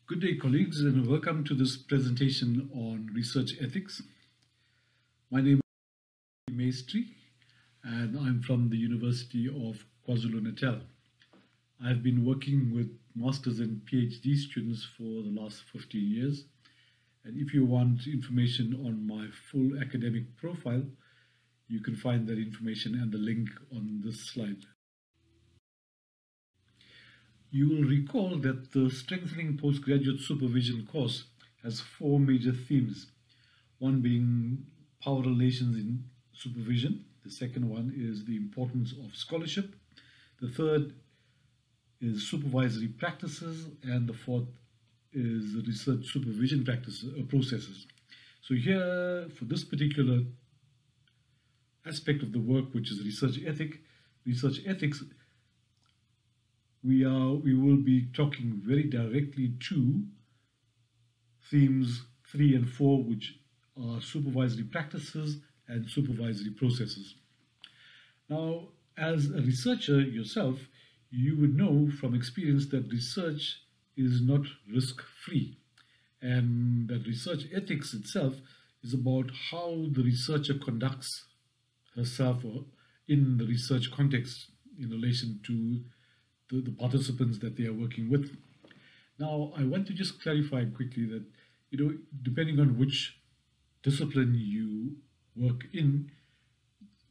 Good day, colleagues, and welcome to this presentation on research ethics. My name is Maistry, and I'm from the University of KwaZulu-Natal. I've been working with Masters and PhD students for the last 15 years. And if you want information on my full academic profile, you can find that information and the link on this slide. You will recall that the Strengthening Postgraduate Supervision course has four major themes, one being power relations in supervision, the second one is the importance of scholarship, the third is supervisory practices, and the fourth is research supervision processes. So here, for this particular aspect of the work, which is research ethics, we will be talking very directly to themes 3 and 4, which are supervisory practices and supervisory processes. Now, as a researcher yourself, you would know from experience that research is not risk-free, and that research ethics itself is about how the researcher conducts herself or in the research context in relation to the participants that they are working with. Now, I want to just clarify quickly that, depending on which discipline you work in,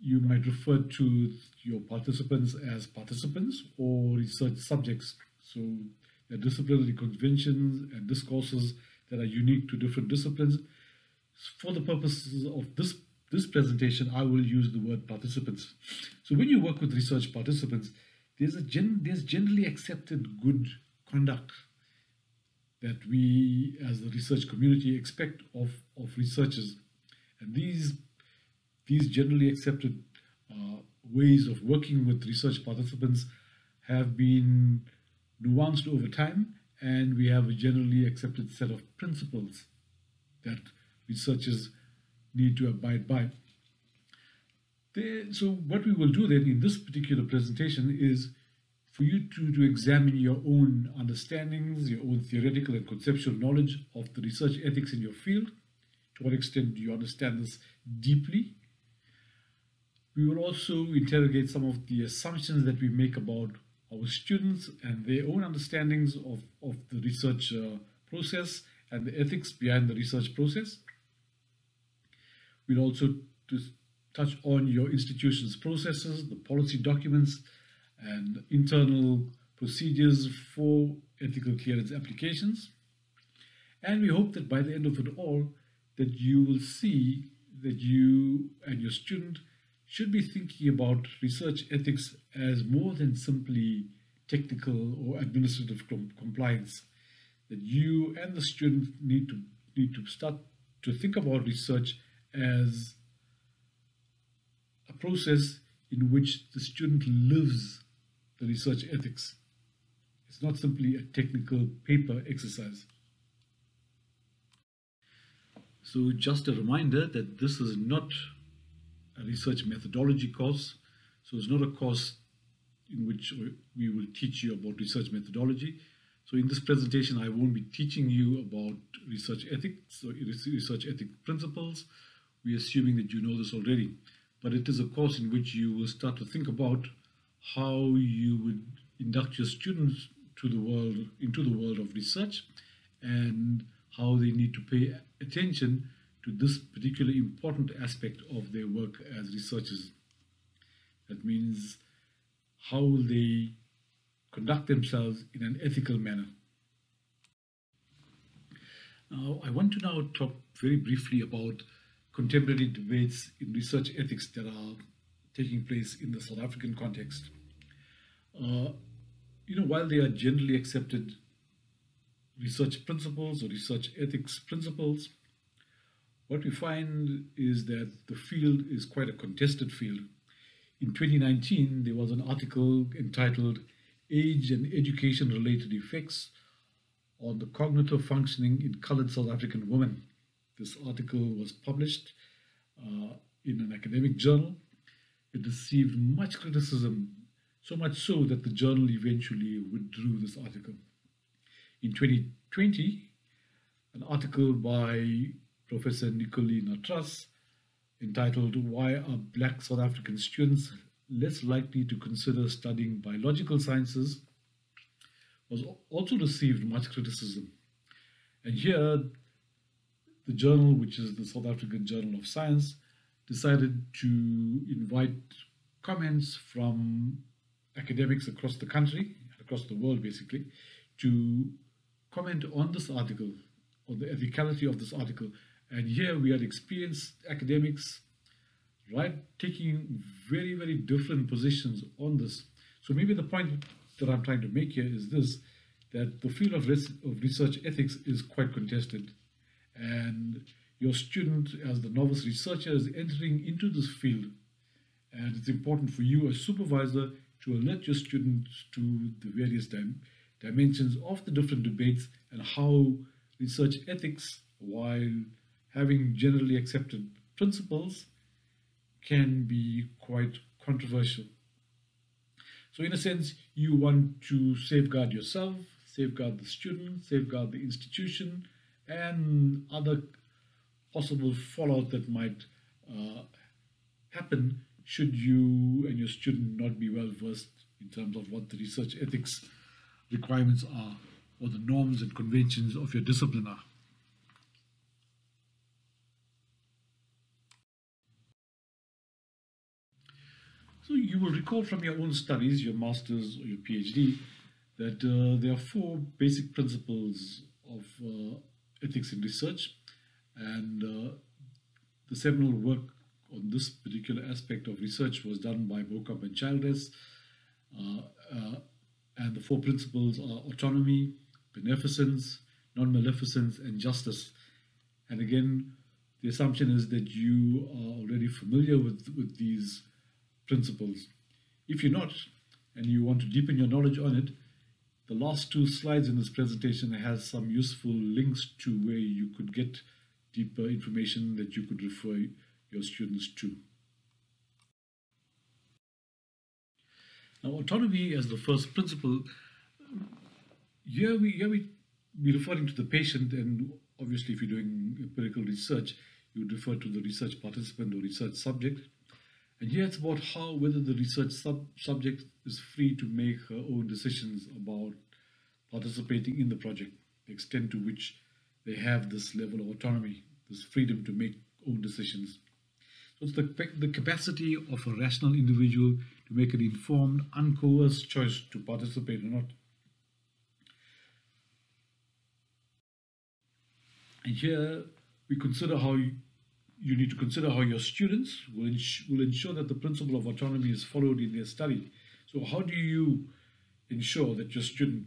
you might refer to your participants as participants or research subjects. So there are disciplinary conventions and discourses that are unique to different disciplines. For the purposes of this presentation, I will use the word participants. So when you work with research participants, there's generally accepted good conduct that we as the research community expect of researchers. And these generally accepted ways of working with research participants have been nuanced over time, and we have a generally accepted set of principles that researchers need to abide by. So what we will do then in this particular presentation is for you to examine your own understandings, your own theoretical and conceptual knowledge of the research ethics in your field. To what extent do you understand this deeply? We will also interrogate some of the assumptions that we make about our students and their own understandings of the research process and the ethics behind the research process. We'll also touch on your institution's processes, the policy documents, and internal procedures for ethical clearance applications. And we hope that by the end of it all, that you will see that you and your student should be thinking about research ethics as more than simply technical or administrative compliance. That you and the student need to start to think about research as a process in which the student lives the research ethics. It's not simply a technical paper exercise. So just a reminder that this is not a research methodology course. So it's not a course in which we will teach you about research methodology. So in this presentation, I won't be teaching you about research ethics or research ethic principles. We're assuming that you know this already. But it is a course in which you will start to think about how you would induct your students into the world of research, and how they need to pay attention to this particular important aspect of their work as researchers. That means how they conduct themselves in an ethical manner. Now, I want to now talk very briefly about contemporary debates in research ethics that are taking place in the South African context. While they are generally accepted research principles or research ethics principles, what we find is that the field is quite a contested field. In 2019, there was an article entitled "Age and Education-Related Effects on the Cognitive Functioning in Colored South African Women." This article was published in an academic journal. It received much criticism, so much so that the journal eventually withdrew this article. In 2020, an article by Professor Nicolina Truss entitled "Why Are Black South African Students Less Likely to Consider Studying Biological Sciences" was also received much criticism. And here, the journal, which is the South African Journal of Science, decided to invite comments from academics across the country, across the world basically, to comment on this article, on the ethicality of this article. And here we had experienced academics, right, taking very, very different positions on this. So maybe the point that I'm trying to make here is this, that the field of research ethics is quite contested. And your student, as the novice researcher, is entering into this field. And it's important for you as supervisor to alert your students to the various dimensions of the different debates and how research ethics, while having generally accepted principles, can be quite controversial. So in a sense, you want to safeguard yourself, safeguard the student, safeguard the institution, and other possible fallout that might happen should you and your student not be well versed in terms of what the research ethics requirements are, or the norms and conventions of your discipline are. So you will recall from your own studies, your master's or your PhD, that there are 4 basic principles of ethics in research, and the seminal work on this particular aspect of research was done by Bocamp and Childress, and the 4 principles are autonomy, beneficence, non-maleficence, and justice. And again, the assumption is that you are already familiar with these principles. If you're not, and you want to deepen your knowledge on it, the last 2 slides in this presentation has some useful links to where you could get deeper information that you could refer your students to. Now, autonomy as the first principle, here we be referring to the patient, and obviously if you're doing empirical research, you would refer to the research participant or research subject. And here it's about whether the research subject is free to make her own decisions about participating in the project, the extent to which they have this level of autonomy, this freedom to make own decisions. So it's the capacity of a rational individual to make an informed, uncoerced choice to participate or not. And here we consider how you need to consider how your students will ensure that the principle of autonomy is followed in their study. So how do you ensure that your student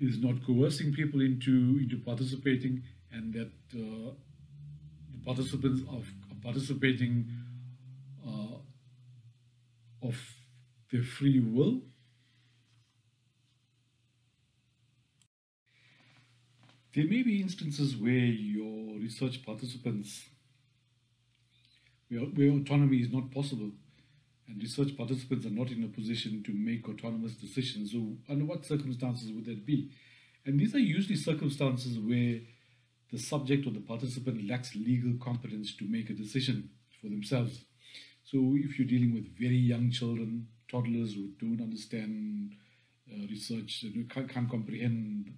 is not coercing people into participating, and that the participants are participating of their free will? There may be instances where your research participants, where autonomy is not possible, and research participants are not in a position to make autonomous decisions. So under what circumstances would that be? And these are usually circumstances where the subject or the participant lacks legal competence to make a decision for themselves. So if you're dealing with very young children, toddlers who don't understand research, and can't comprehend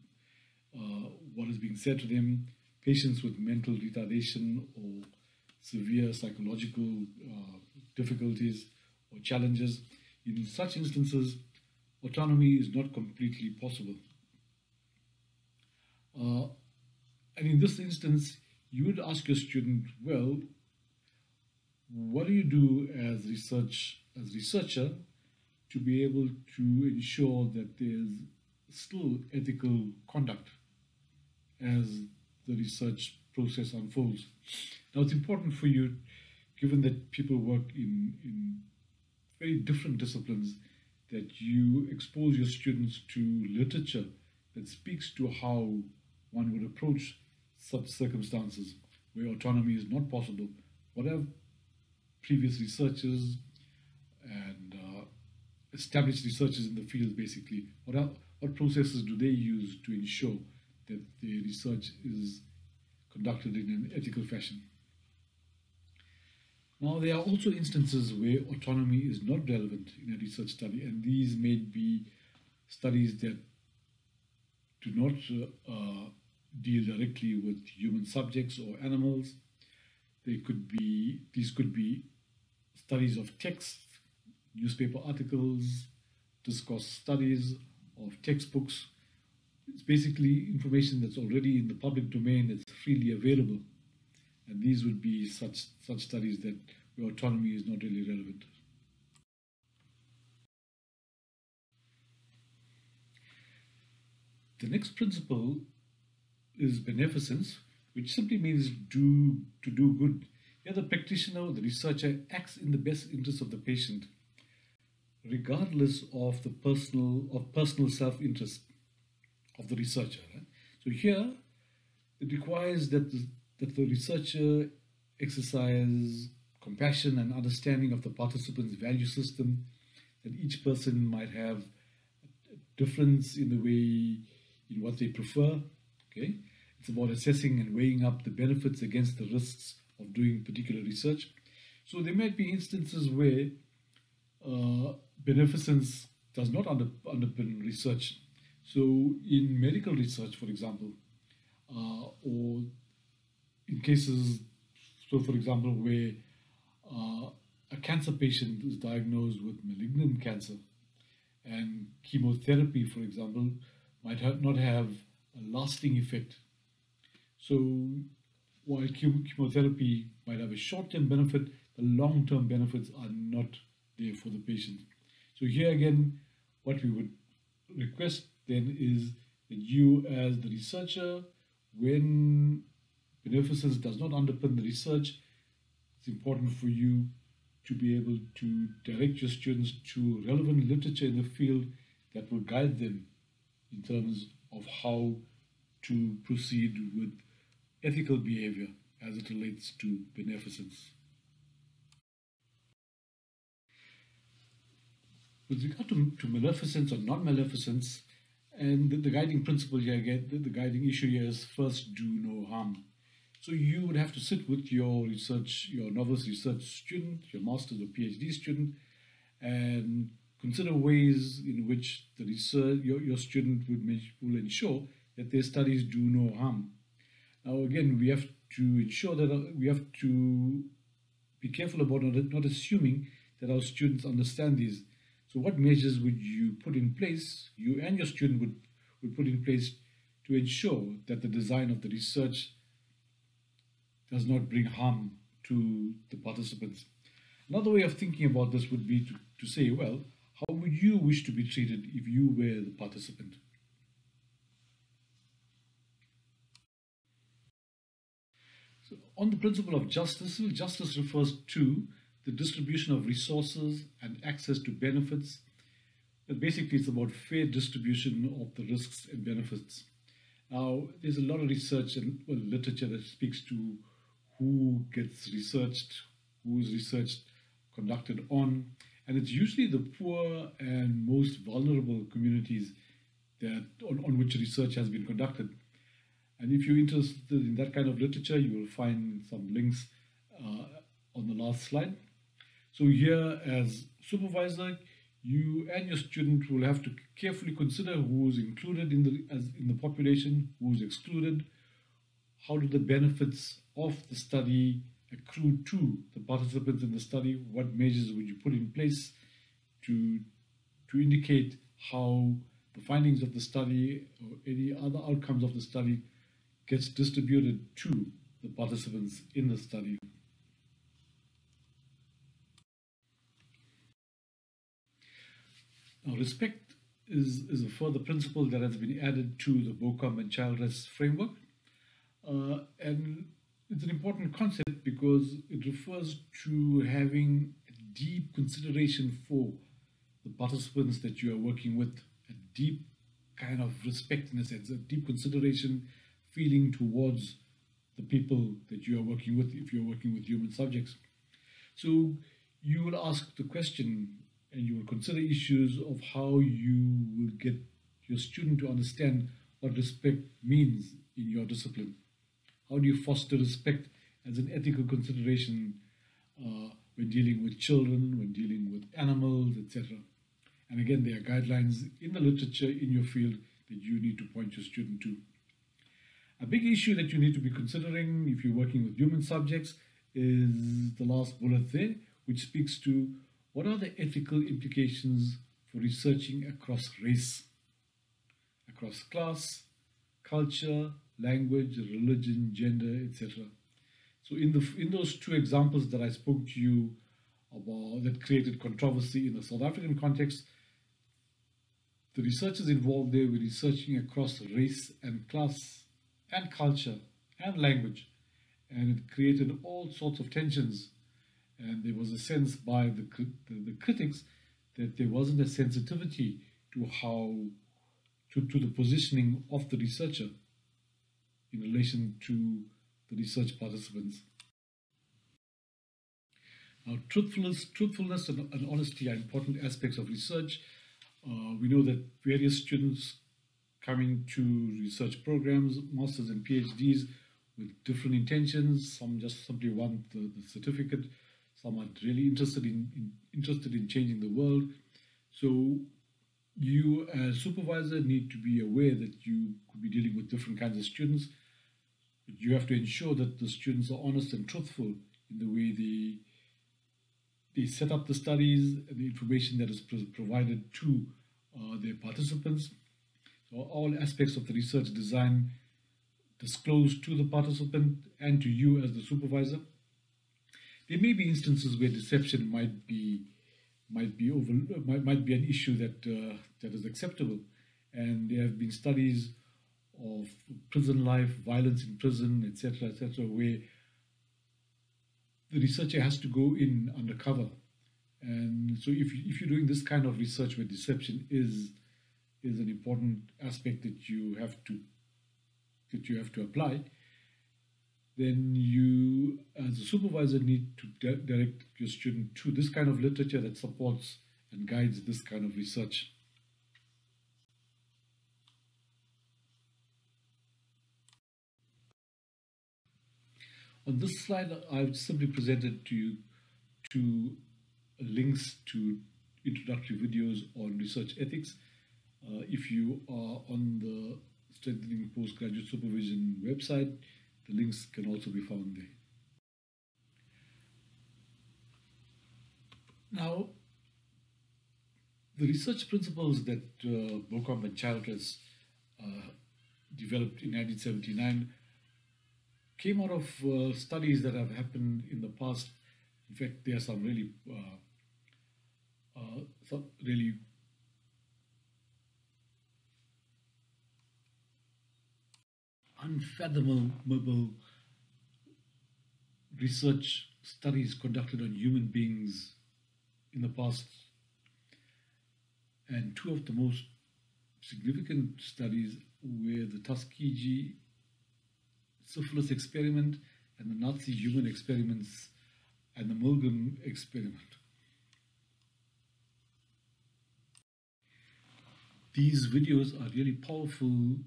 what is being said to them, patients with mental retardation or severe psychological difficulties or challenges, in such instances, autonomy is not completely possible. And in this instance, you would ask your student, well, what do you do as researcher to be able to ensure that there's still ethical conduct as the research process unfolds? Now, it's important for you, given that people work in very different disciplines, that you expose your students to literature that speaks to how one would approach such circumstances where autonomy is not possible. What have previous researchers and established researchers in the field basically, what what processes do they use to ensure that the research is conducted in an ethical fashion? Now, there are also instances where autonomy is not relevant in a research study, and these may be studies that do not deal directly with human subjects or animals. These could be studies of text, newspaper articles, discourse studies of textbooks. It's basically information that's already in the public domain, that's freely available. And these would be such studies that where autonomy is not really relevant. The next principle is beneficence, which simply means to do good. Here the practitioner, the researcher, acts in the best interest of the patient, regardless of the personal self-interest of the researcher. Right? So here it requires that the researcher exercise compassion and understanding of the participant's value system, that each person might have a difference in the way, in what they prefer. Okay, it's about assessing and weighing up the benefits against the risks of doing particular research. So there might be instances where beneficence does not underpin research. So in medical research, for example, or in cases, so for example, where a cancer patient is diagnosed with malignant cancer, and chemotherapy, for example, might not have a lasting effect. So while chemotherapy might have a short-term benefit, the long-term benefits are not there for the patient. So here again, what we would request then is that you, as the researcher, when beneficence does not underpin the research, it's important for you to be able to direct your students to relevant literature in the field that will guide them in terms of how to proceed with ethical behavior as it relates to beneficence. With regard to maleficence or non-maleficence, and the guiding principle here again, the guiding issue here is first do no harm. So you would have to sit with your novice research student, your master's or PhD student, and consider ways in which the research, your student will ensure that their studies do no harm. Now again, we have to ensure that we have to be careful about not assuming that our students understand these. So what measures would you put in place, you and your student would put in place to ensure that the design of the research does not bring harm to the participants? Another way of thinking about this would be to say, well, how would you wish to be treated if you were the participant? So on the principle of justice, justice refers to the distribution of resources and access to benefits. But basically, it's about fair distribution of the risks and benefits. Now, there's a lot of research and literature that speaks to who gets researched, whose research conducted on, and it's usually the poor and most vulnerable communities that on which research has been conducted. And if you're interested in that kind of literature, you will find some links on the last slide. So here, as supervisor, you and your student will have to carefully consider who's included in the population, who's excluded, how do the benefits of the study accrue to the participants in the study, what measures would you put in place to indicate how the findings of the study or any other outcomes of the study gets distributed to the participants in the study. Now, respect is a further principle that has been added to the BOCOM and child rights framework. And it's an important concept because it refers to having a deep consideration for the participants that you are working with, a deep kind of respect in a sense, a deep consideration feeling towards the people that you are working with if you're working with human subjects. So you will ask the question and you will consider issues of how you will get your student to understand what respect means in your discipline? How do you foster respect as an ethical consideration when dealing with children, when dealing with animals, etc.? And again, there are guidelines in the literature in your field that you need to point your student to. A big issue that you need to be considering if you're working with human subjects is the last bullet there, which speaks to what are the ethical implications for researching across race, across class, culture, language, religion, gender, etc. So in those two examples that I spoke to you about that created controversy in the South African context, the researchers involved there were researching across race and class and culture and language, and it created all sorts of tensions. And there was a sense by the critics that there wasn't a sensitivity to to the positioning of the researcher in relation to the research participants. Now, truthfulness and honesty are important aspects of research. We know that various students coming to research programs, masters and PhDs, with different intentions. Some just simply want the certificate. Some are really interested in changing the world. So you as supervisor need to be aware that you could be dealing with different kinds of students. But you have to ensure that the students are honest and truthful in the way they set up the studies and the information that is provided to their participants. So all aspects of the research design disclosed to the participant and to you as the supervisor. There may be instances where deception might be an issue that is acceptable, and there have been studies of prison life, violence in prison, etc., where the researcher has to go in undercover. And so if you're doing this kind of research where deception is an important aspect that you have to apply, then you as a supervisor need to direct your student to this kind of literature that supports and guides this kind of research. On this slide, I've simply presented to you two links to introductory videos on research ethics. If you are on the Strengthening Postgraduate Supervision website, the links can also be found there. Now, the research principles that Bocom and Childress developed in 1979 came out of studies that have happened in the past. In fact, there are some really unfathomable research studies conducted on human beings in the past. And two of the most significant studies were the Tuskegee Syphilis experiment and the Nazi human experiments and the Milgram experiment. These videos are really powerful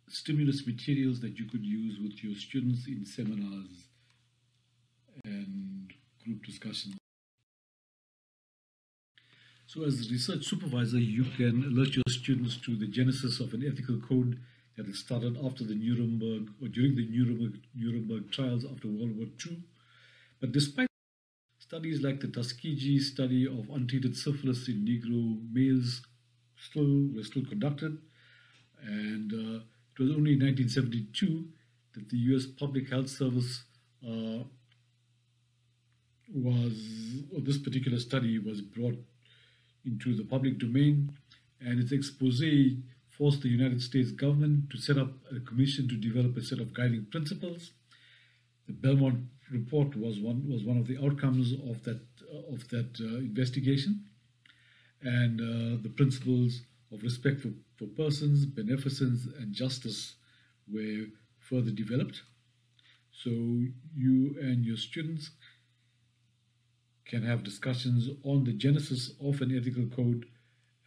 stimulus materials that you could use with your students in seminars and group discussions. So as a research supervisor, you can alert your students to the genesis of an ethical code that had started after the Nuremberg or during the Nuremberg trials after World War II. But despite studies like the Tuskegee study of untreated syphilis in Negro males were still conducted, and it was only in 1972 that the U.S. Public Health Service this particular study was brought into the public domain, and its expose forced the United States government to set up a commission to develop a set of guiding principles. The Belmont report was one of the outcomes of that investigation, and the principles of respect for persons, beneficence, and justice were further developed. So you and your students can have discussions on the genesis of an ethical code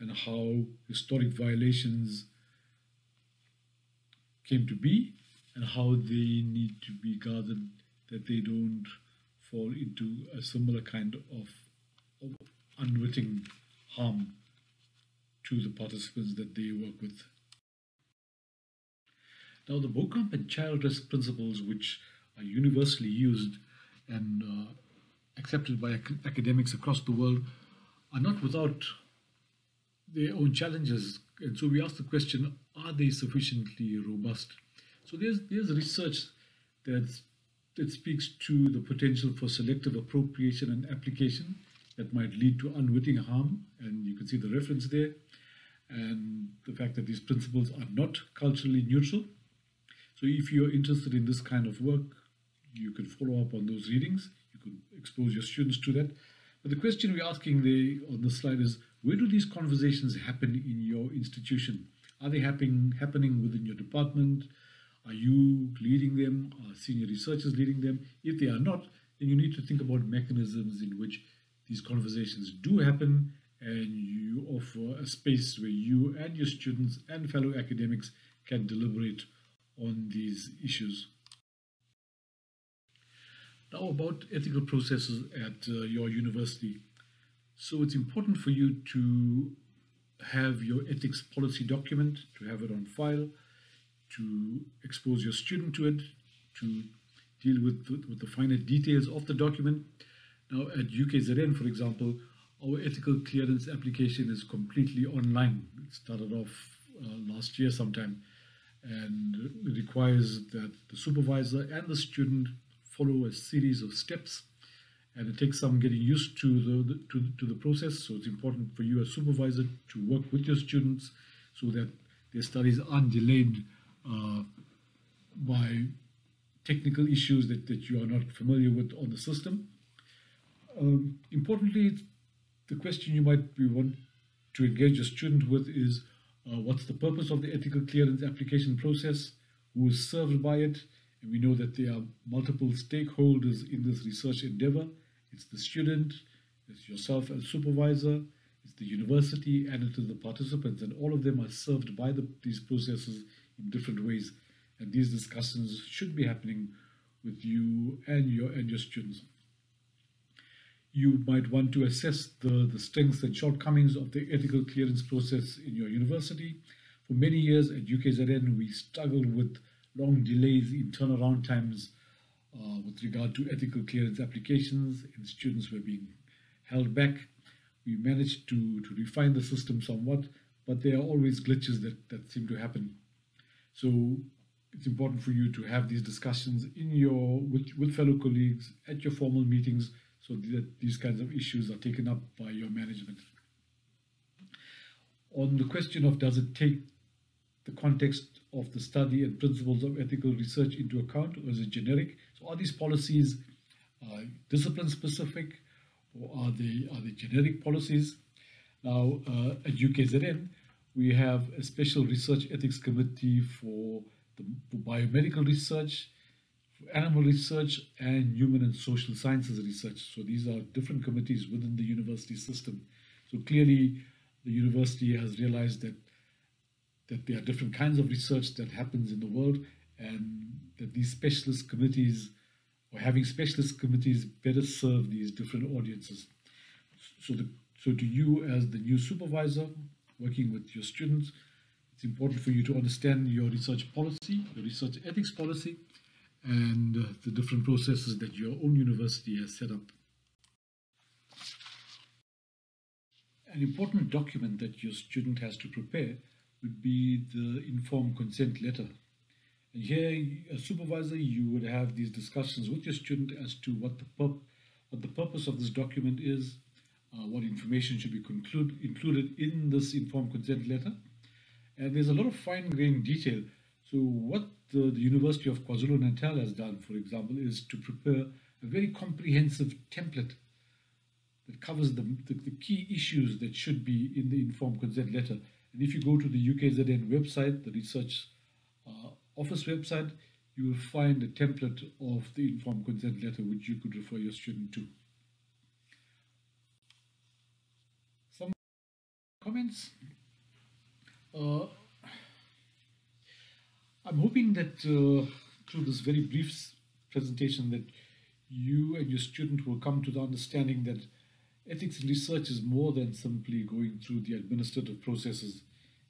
and how historic violations came to be and how they need to be guarded that they don't fall into a similar kind of unwitting harm to the participants that they work with. Now, the Beauchamp and child risk principles, which are universally used and accepted by academics across the world, are not without their own challenges. And so we ask the question, are they sufficiently robust? So there's research that speaks to the potential for selective appropriation and application that might lead to unwitting harm, and you can see the reference there, and the fact that these principles are not culturally neutral. So if you're interested in this kind of work, you can follow up on those readings. You can expose your students to that. But the question we're asking there on the slide is, where do these conversations happen in your institution? Are they happening within your department? Are you leading them? Are senior researchers leading them? If they are not, then you need to think about mechanisms in which these conversations do happen, and you offer a space where you and your students and fellow academics can deliberate on these issues. Now, about ethical processes at your university. So it's important for you to have your ethics policy document, to have it on file, to expose your student to it, to deal with the finer details of the document. Now, at UKZN, for example, our ethical clearance application is completely online. It started off last year sometime, and it requires that the supervisor and the student follow a series of steps, and it takes some getting used to the process. So it's important for you as supervisor to work with your students so that their studies aren't delayed by technical issues that you are not familiar with on the system. Importantly, the question you might want to engage your student with is, what's the purpose of the ethical clearance application process? Who is served by it? And we know that there are multiple stakeholders in this research endeavor. It's the student, it's yourself as supervisor, it's the university, and it is the participants. And all of them are served by these processes in different ways. And these discussions should be happening with you and your students. You might want to assess the strengths and shortcomings of the ethical clearance process in your university. For many years at UKZN, we struggled with long delays in turnaround times with regard to ethical clearance applications, and students were being held back. We managed to refine the system somewhat, but there are always glitches that seem to happen. So it's important for you to have these discussions with fellow colleagues at your formal meetings, so that these kinds of issues are taken up by your management. On the question of does it take the context of the study and principles of ethical research into account, or is it generic? So are these policies discipline specific, or are they generic policies? Now, at UKZN, we have a special research ethics committee for biomedical research, for animal research, and human and social sciences research. So these are different committees within the university system. So clearly, the university has realized that there are different kinds of research that happens in the world, and that these specialist committees, or having specialist committees, better serve these different audiences. So to you as the new supervisor working with your students, it's important for you to understand your research policy, your research ethics policy, and the different processes that your own university has set up. An important document that your student has to prepare would be the informed consent letter. And here, as supervisor, you would have these discussions with your student as to what the purpose of this document is, what information should be included in this informed consent letter. And there's a lot of fine-grained detail. So what the University of KwaZulu-Natal has done, for example, is to prepare a very comprehensive template that covers the key issues that should be in the informed consent letter. And if you go to the UKZN website, the research office website, you will find a template of the informed consent letter which you could refer your student to. Comments? I'm hoping that through this very brief presentation that you and your student will come to the understanding that ethics in research is more than simply going through the administrative processes,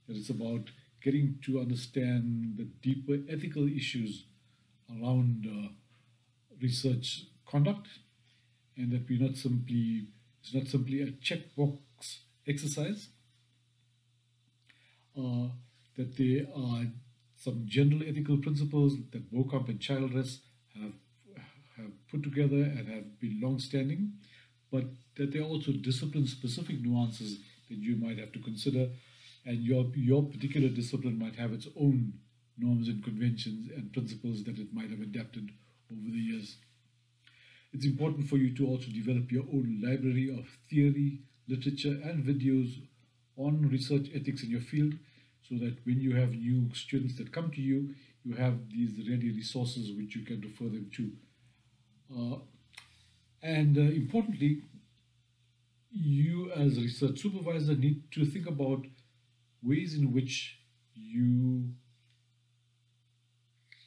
that it's about getting to understand the deeper ethical issues around research conduct, and that it's not simply a checkbox exercise, that there are some general ethical principles that Beauchamp and Childress have put together and have been long-standing, but that there are also discipline-specific nuances that you might have to consider, and your particular discipline might have its own norms and conventions and principles that it might have adapted over the years. It's important for you to also develop your own library of theory, literature, and videos on research ethics in your field, so that when you have new students that come to you, you have these ready resources which you can refer them to. Importantly, you as a research supervisor need to think about ways in which you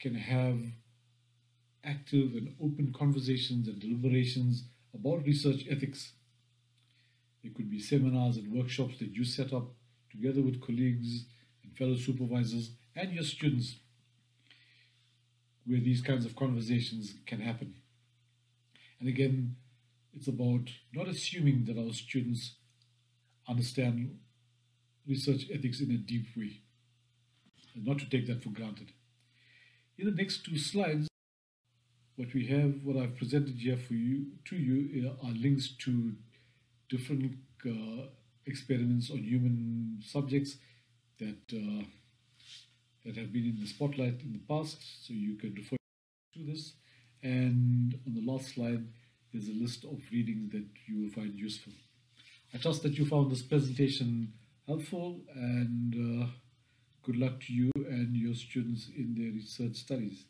can have active and open conversations and deliberations about research ethics. It could be seminars and workshops that you set up together with colleagues and fellow supervisors and your students, where these kinds of conversations can happen. And again, it's about not assuming that our students understand research ethics in a deep way, and not to take that for granted. In the next two slides, what I've presented here to you are links to different experiments on human subjects that have been in the spotlight in the past, so you can refer to this. And on the last slide, there's a list of readings that you will find useful. I trust that you found this presentation helpful, and good luck to you and your students in their research studies.